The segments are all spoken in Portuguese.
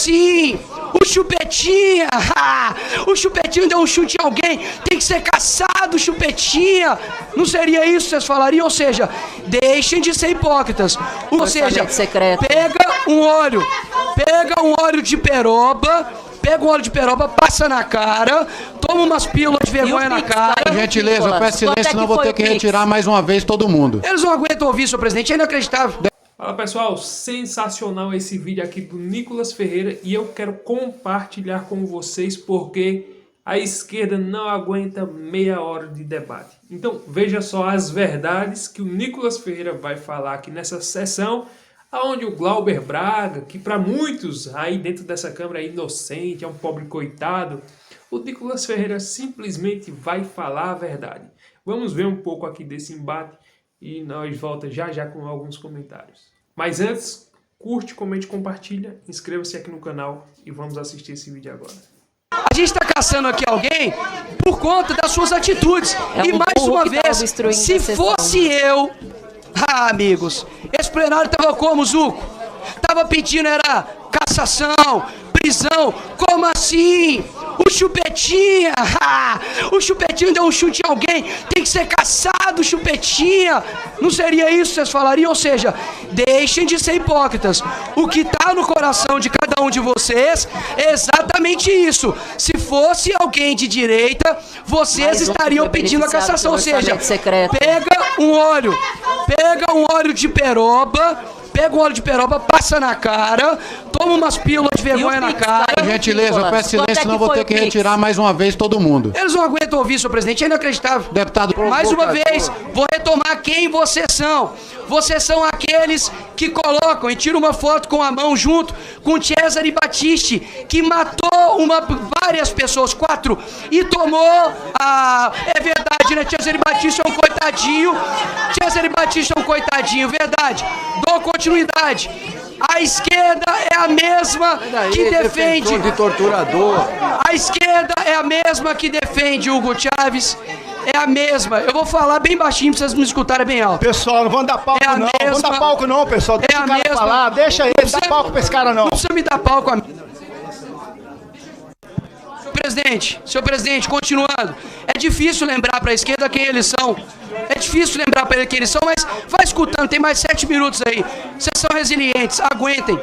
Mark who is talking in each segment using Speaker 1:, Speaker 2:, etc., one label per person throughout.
Speaker 1: assim? O Chupetinha! O Chupetinha deu um chute em alguém, tem que ser caçado, Chupetinha! Não seria isso que vocês falariam? Ou seja, deixem de ser hipócritas. Ou seja, pega um óleo de peroba, passa na cara, toma umas pílulas de vergonha na cara.
Speaker 2: Gentileza, eu peço silêncio, senão vou ter que retirar mais uma vez todo mundo.
Speaker 1: Eles não aguentam ouvir, senhor presidente, é inacreditável.
Speaker 3: Fala pessoal, sensacional esse vídeo aqui do Nicolas Ferreira e eu quero compartilhar com vocês porque a esquerda não aguenta meia hora de debate. Então veja só as verdades que o Nicolas Ferreira vai falar aqui nessa sessão, onde o Glauber Braga, que para muitos aí dentro dessa câmara é inocente, é um pobre coitado, o Nicolas Ferreira simplesmente vai falar a verdade. Vamos ver um pouco aqui desse embate e nós voltamos já com alguns comentários. Mas antes, curte, comente, compartilha, inscreva-se aqui no canal e vamos assistir esse vídeo agora.
Speaker 1: A gente está caçando aqui alguém por conta das suas atitudes. E mais uma vez, se fosse eu... amigos, esse plenário tava como, Zuco? Tava pedindo era cassação, prisão. Como assim? O Chupetinha! O Chupetinha deu um chute em alguém, tem que ser caçado, Chupetinha! Não seria isso que vocês falariam? Ou seja, deixem de ser hipócritas. O que está no coração de cada um de vocês é exatamente isso. Se fosse alguém de direita, vocês estariam pedindo a cassação. Ou seja, pega um óleo de peroba, passa na cara, toma umas pílulas de vergonha na cara.
Speaker 2: Gentileza, eu peço silêncio, senão vou ter que retirar mais uma vez todo mundo.
Speaker 1: Eles não aguentam ouvir, senhor presidente, é inacreditável.
Speaker 2: Deputado,
Speaker 1: mais uma vez, vou retomar quem vocês são. Vocês são aqueles que colocam e tiram uma foto com a mão junto com Cesare Battisti, que matou várias pessoas, 4, e tomou a... É verdade, né? Cesare Battisti é um coitadinho. Verdade. Dou continuidade. A esquerda é a mesma que defende...
Speaker 4: de torturador.
Speaker 1: A esquerda é a mesma que defende Hugo Chávez. É a mesma. Eu vou falar bem baixinho pra vocês me escutarem bem alto.
Speaker 4: Pessoal, não vão dar palco não. Vão dar palco não, pessoal. Deixa o cara falar. Deixa ele, não dá palco pra esse cara não.
Speaker 1: Não precisa me dar palco a mim. Senhor presidente, continuando. É difícil lembrar pra esquerda quem eles são. Mas vai escutando, tem mais 7 minutos aí. Vocês são resilientes, aguentem.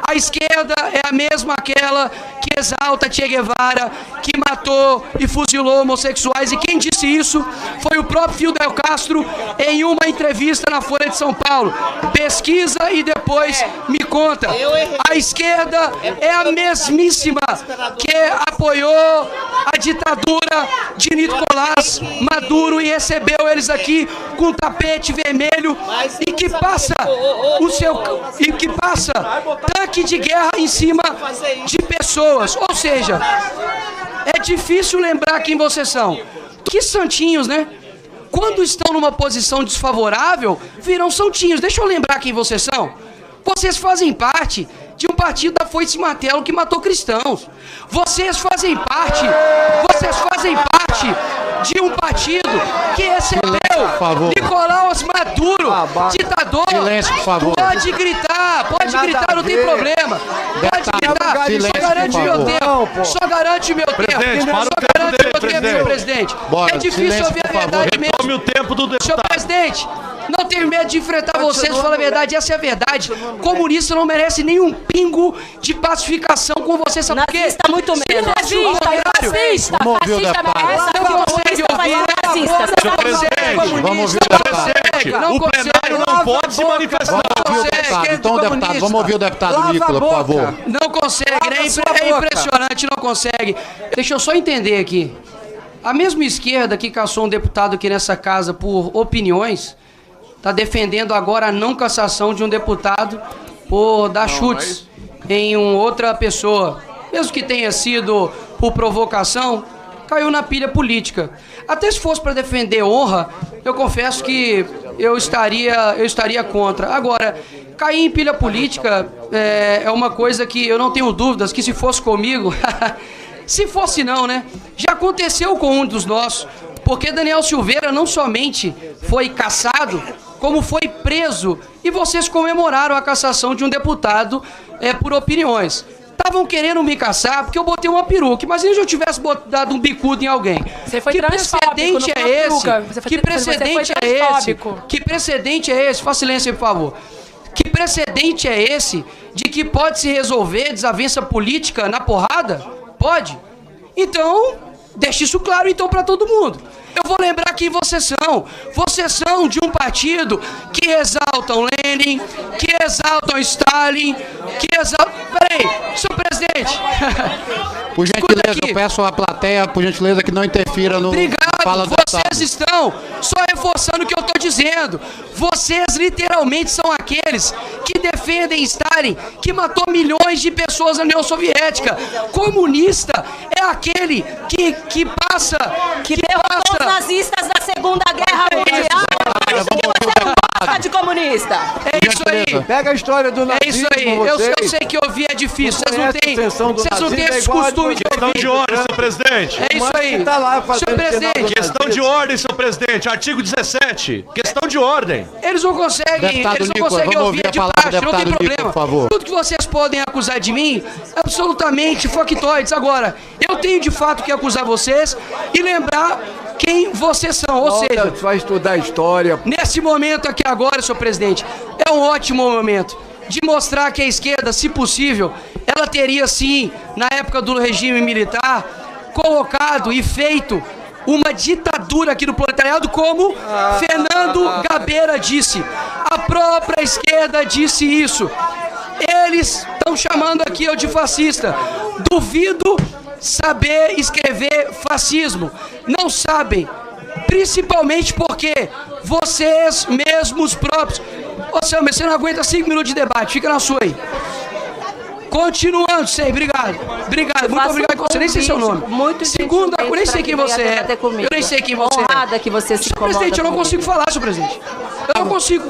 Speaker 1: A esquerda é a mesma aquela que exalta Che Guevara, que matou e fuzilou homossexuais. E quem disse isso foi o próprio Fidel Castro em uma entrevista na Folha de São Paulo. Pesquisa e depois me conta. A esquerda é a mesmíssima que apoiou a ditadura de Nicolás Maduro e recebeu eles aqui com tapete vermelho e que passa tanque de guerra em cima de pessoas. Ou seja, é difícil lembrar quem vocês são. Que santinhos, né? Quando estão numa posição desfavorável, viram santinhos. Deixa eu lembrar quem vocês são. Vocês fazem parte de um partido da Foice e Martelo que matou cristãos. Vocês fazem parte de um partido que recebeu Nicolás Maduro, ditador.
Speaker 2: Silêncio, por favor.
Speaker 1: Pode gritar, não tem problema. Pode gritar, só garante meu tempo, senhor presidente. É difícil ouvir a verdade mesmo.
Speaker 5: Retome o tempo do deputado.
Speaker 1: Senhor presidente, não tenho medo de enfrentar vocês, falar a verdade, essa é a verdade. Comunista não merece nenhum pingo de pacificação com vocês, sabe por quê?
Speaker 6: Nazista muito menos. Fascista
Speaker 1: não consegue ouvir.
Speaker 2: Vamos ouvir o deputado.
Speaker 5: O plenário não pode se manifestar.
Speaker 2: Então, deputado, vamos ouvir o deputado Nicolas, por favor.
Speaker 1: Não consegue, né? É impressionante, não consegue. Deixa eu só entender aqui. A mesma esquerda que caçou um deputado aqui nessa casa por opiniões, está defendendo agora a não cassação de um deputado por dar chutes em outra pessoa. Mesmo que tenha sido por provocação, caiu na pilha política. Até se fosse para defender honra, eu confesso que eu estaria contra. Agora, cair em pilha política é uma coisa que eu não tenho dúvidas que se fosse comigo... Se fosse não, né? Já aconteceu com um dos nossos, porque Daniel Silveira não somente foi cassado, como foi preso, e vocês comemoraram a cassação de um deputado por opiniões. estavam querendo me caçar porque eu botei uma peruca. Imagina se eu tivesse dado um bicudo em alguém.
Speaker 6: Você foi
Speaker 1: que precedente é esse? Que precedente é esse? Que precedente é esse? Faça silêncio aí, por favor. Que precedente é esse de que pode se resolver desavença política na porrada? Pode? Então, deixe isso claro então para todo mundo. Eu vou lembrar quem vocês são. Vocês são de um partido que exaltam Lenin, que exaltam Stalin, que exaltam... Peraí, senhor presidente.
Speaker 2: Por gentileza, eu peço à plateia, por gentileza, que não interfira no...
Speaker 1: Obrigado, vocês estão só reforçando o que eu estou dizendo. Vocês literalmente são aqueles que defendem Stalin, que matou milhões de pessoas na União Soviética. Comunista é aquele que passa...
Speaker 6: Que derrotou os nazistas da Segunda Guerra Mundial. E você não gosta de comunista.
Speaker 1: É isso aí.
Speaker 7: Pega a história do nazismo.
Speaker 1: É isso aí. Eu sei que ouvir é difícil. Vocês não têm esse costume de
Speaker 5: Questão de ordem, senhor presidente.
Speaker 1: É isso aí.
Speaker 7: Senhor
Speaker 1: presidente.
Speaker 5: Questão de ordem, senhor presidente. Artigo 17. Questão de ordem.
Speaker 1: Eles não conseguem ouvir de praxe, não tem problema. Tudo que vocês podem acusar de mim, absolutamente factoides. Agora, eu tenho de fato que acusar vocês e lembrar quem vocês são. Ou seja,
Speaker 7: você vai estudar história.
Speaker 1: Nesse momento aqui agora, senhor presidente, é um ótimo momento de mostrar que a esquerda, se possível, ela teria sim, na época do regime militar, colocado e feito uma ditadura aqui do proletariado, como Fernando Gabeira disse. A própria esquerda disse isso. Eles estão chamando aqui eu de fascista. Duvido saber escrever fascismo. Não sabem. Principalmente porque vocês mesmos próprios... Ô, Sam, você não aguenta 5 minutos de debate. Fica na sua aí. Continuando, sei, obrigado. Obrigado, muito obrigado com você. Nem sei seu nome. Segundo, eu nem sei quem você é. Eu nem sei quem você é.
Speaker 6: Que você se
Speaker 1: senhor presidente, eu não consigo falar, senhor presidente. Eu não consigo.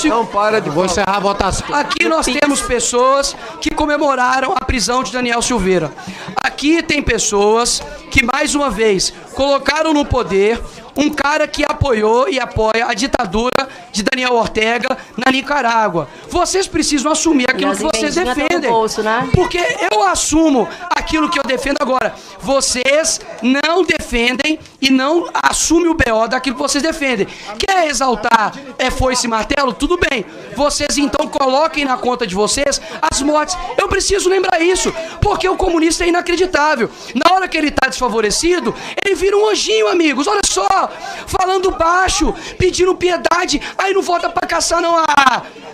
Speaker 7: Não para de...
Speaker 2: Vou encerrar a votação.
Speaker 1: Aqui nós temos pessoas que comemoraram a prisão de Daniel Silveira. Aqui tem pessoas que, mais uma vez, colocaram no poder um cara que apoiou e apoia a ditadura de Daniel Ortega na Nicarágua. Vocês precisam assumir aquilo que vocês defendem. Porque eu assumo aquilo que eu defendo agora. Vocês não defendem e não assumem o BO daquilo que vocês defendem. Quer exaltar foice e martelo? Tudo bem. Vocês então coloquem na conta de vocês as mortes. Eu preciso lembrar isso, porque o comunista é inacreditável. Na hora que ele está desfavorecido, ele vira um anjinho, amigos. Olha só, falando baixo, pedindo piedade, aí não volta pra caçar não.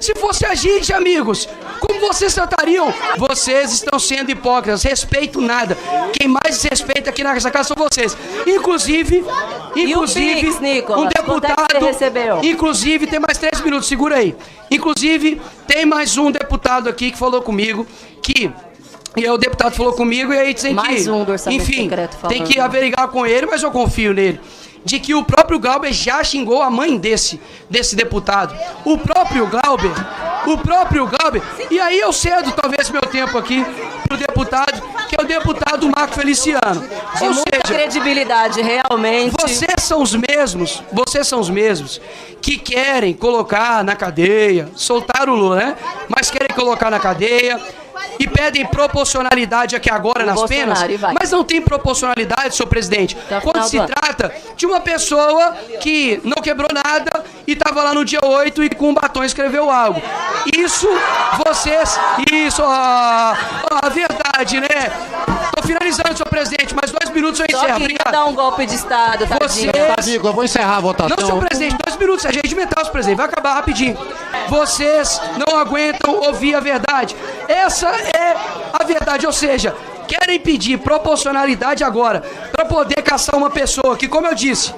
Speaker 1: Se fosse a gente, amigos, como vocês tratariam? Vocês estão sendo hipócritas, respeito nada. Quem mais respeita aqui nessa casa são vocês. Inclusive um deputado, inclusive tem mais 3 minutos, segura aí. Inclusive tem mais um deputado aqui que falou comigo que... E aí o deputado falou comigo e aí dizem que... Enfim, tem que averiguar com ele, mas eu confio nele. De que o próprio Glauber já xingou a mãe desse deputado. O próprio Glauber. E aí eu cedo talvez meu tempo aqui pro deputado, que é o deputado Marco Feliciano.
Speaker 6: De muita credibilidade, realmente.
Speaker 1: Vocês são os mesmos que querem colocar na cadeia, soltar o Lula, né? Mas querem colocar na cadeia e pedem proporcionalidade aqui agora nas penas, mas não tem proporcionalidade, senhor presidente, quando se trata de uma pessoa que não quebrou nada e estava lá no dia 8 e com um batom escreveu algo. Isso, a verdade, né? Tô finalizando, senhor presidente, mais 2 minutos eu encerro. Obrigado.
Speaker 6: Dar um golpe de Estado, tadinho.
Speaker 2: Tadico, eu vou encerrar a votação.
Speaker 1: Não, senhor presidente, 2 minutos, é regimental, senhor presidente, vai acabar rapidinho. Vocês não aguentam ouvir a verdade. Essa é a verdade, ou seja, querem pedir proporcionalidade agora para poder caçar uma pessoa que, como eu disse,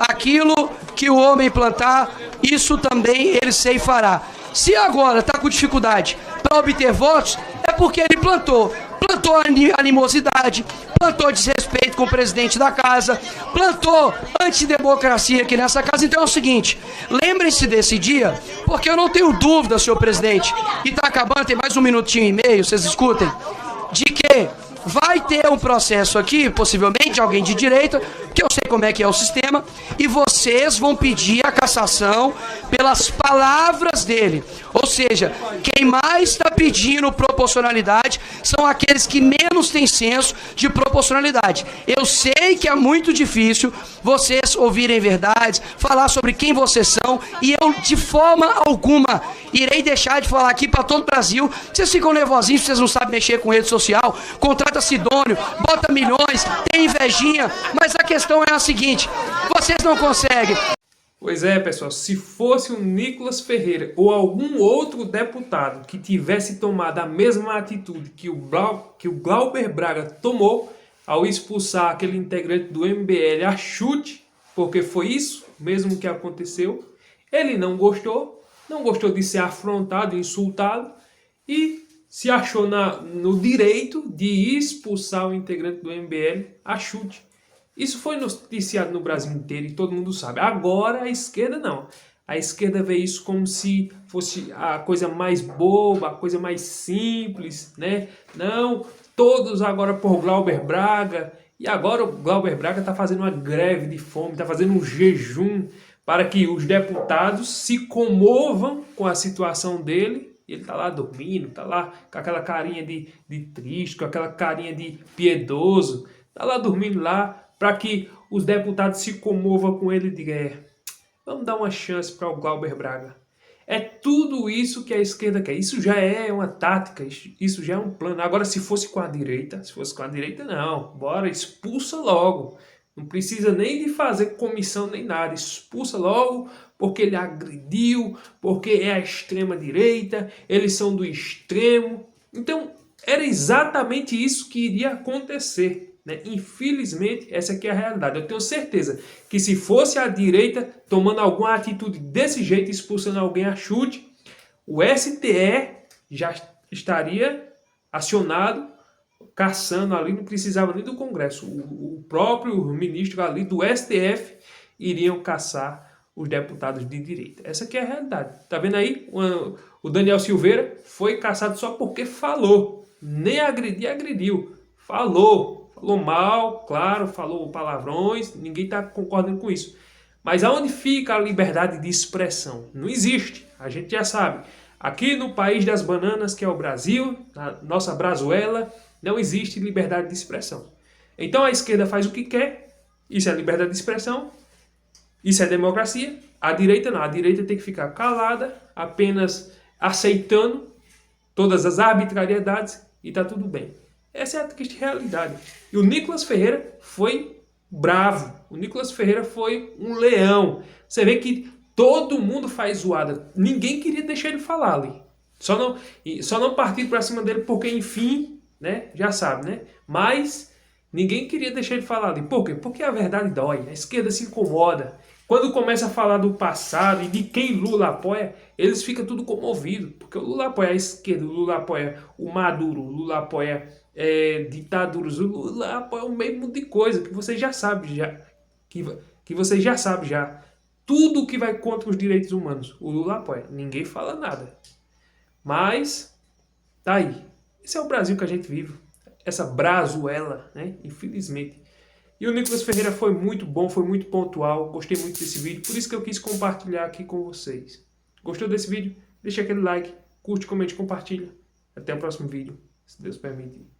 Speaker 1: aquilo que o homem plantar, isso também ele ceifará. Se agora está com dificuldade para obter votos, é porque ele plantou animosidade, plantou desrespeito com o presidente da casa, plantou antidemocracia aqui nessa casa. Então é o seguinte, lembrem-se desse dia, porque eu não tenho dúvida, senhor presidente, e está acabando, tem mais 1 minutinho e meio, vocês escutem, de que vai ter um processo aqui, possivelmente, de alguém de direita, porque eu sei como é que é o sistema, e vocês vão pedir a cassação pelas palavras dele. Ou seja, quem mais está pedindo proporcionalidade são aqueles que menos têm senso de proporcionalidade. Eu sei que é muito difícil vocês ouvirem verdades, falar sobre quem vocês são, e eu de forma alguma irei deixar de falar aqui para todo o Brasil. Vocês ficam nervosinhos, vocês não sabem mexer com rede social, contrata Sidônio, bota milhões, tem invejinha, mas a questão é a seguinte, vocês não conseguem.
Speaker 3: Pois é, pessoal, se fosse o Nicolas Ferreira ou algum outro deputado que tivesse tomado a mesma atitude que o Glauber Braga tomou ao expulsar aquele integrante do MBL a chute, porque foi isso mesmo que aconteceu, ele não gostou de ser afrontado, insultado e se achou no direito de expulsar o integrante do MBL a chute. Isso foi noticiado no Brasil inteiro e todo mundo sabe. Agora a esquerda não. A esquerda vê isso como se fosse a coisa mais boba, a coisa mais simples, né? Não, todos agora por Glauber Braga. E agora o Glauber Braga está fazendo uma greve de fome, está fazendo um jejum para que os deputados se comovam com a situação dele. Ele está lá dormindo, está lá com aquela carinha de triste, com aquela carinha de piedoso. Está lá dormindo lá, para que os deputados se comovam com ele e digam, vamos dar uma chance para o Glauber Braga. É tudo isso que a esquerda quer. Isso já é uma tática, isso já é um plano. Agora, se fosse com a direita, não. Bora, expulsa logo. Não precisa nem de fazer comissão nem nada. Expulsa logo, porque ele agrediu, porque é a extrema direita, eles são do extremo. Então, era exatamente isso que iria acontecer. Né? Infelizmente, essa aqui é a realidade. Eu tenho certeza que se fosse a direita tomando alguma atitude desse jeito, expulsando alguém a chute, o STE já estaria acionado, caçando ali, não precisava nem do Congresso. O próprio ministro ali do STF iriam caçar os deputados de direita. Essa aqui é a realidade. Tá vendo aí? O Daniel Silveira foi caçado só porque falou. Nem agrediu. Falou mal, claro, falou palavrões, ninguém está concordando com isso. Mas aonde fica a liberdade de expressão? Não existe, a gente já sabe. Aqui no país das bananas, que é o Brasil, na nossa Brazuela, não existe liberdade de expressão. Então a esquerda faz o que quer, isso é liberdade de expressão, isso é democracia. A direita não, a direita tem que ficar calada, apenas aceitando todas as arbitrariedades e está tudo bem. Essa é a triste realidade. E o Nicolas Ferreira foi bravo. O Nicolas Ferreira foi um leão. Você vê que todo mundo faz zoada. Ninguém queria deixar ele falar ali. Só não partir para cima dele porque, enfim, né, já sabe, né? Mas ninguém queria deixar ele falar ali. Por quê? Porque a verdade dói. A esquerda se incomoda. Quando começa a falar do passado e de quem Lula apoia, eles ficam tudo comovidos. Porque o Lula apoia a esquerda, o Lula apoia o Maduro, o Lula apoia ditaduras, o Lula apoia um mesmo de coisa que você já sabe já. Que você já sabe já. Tudo que vai contra os direitos humanos, o Lula apoia. Ninguém fala nada. Mas, tá aí. Esse é o Brasil que a gente vive. Essa Brazuela, né? Infelizmente. E o Nicolas Ferreira foi muito bom, foi muito pontual. Gostei muito desse vídeo. Por isso que eu quis compartilhar aqui com vocês. Gostou desse vídeo? Deixa aquele like, curte, comente, compartilha. Até o próximo vídeo, se Deus permitir.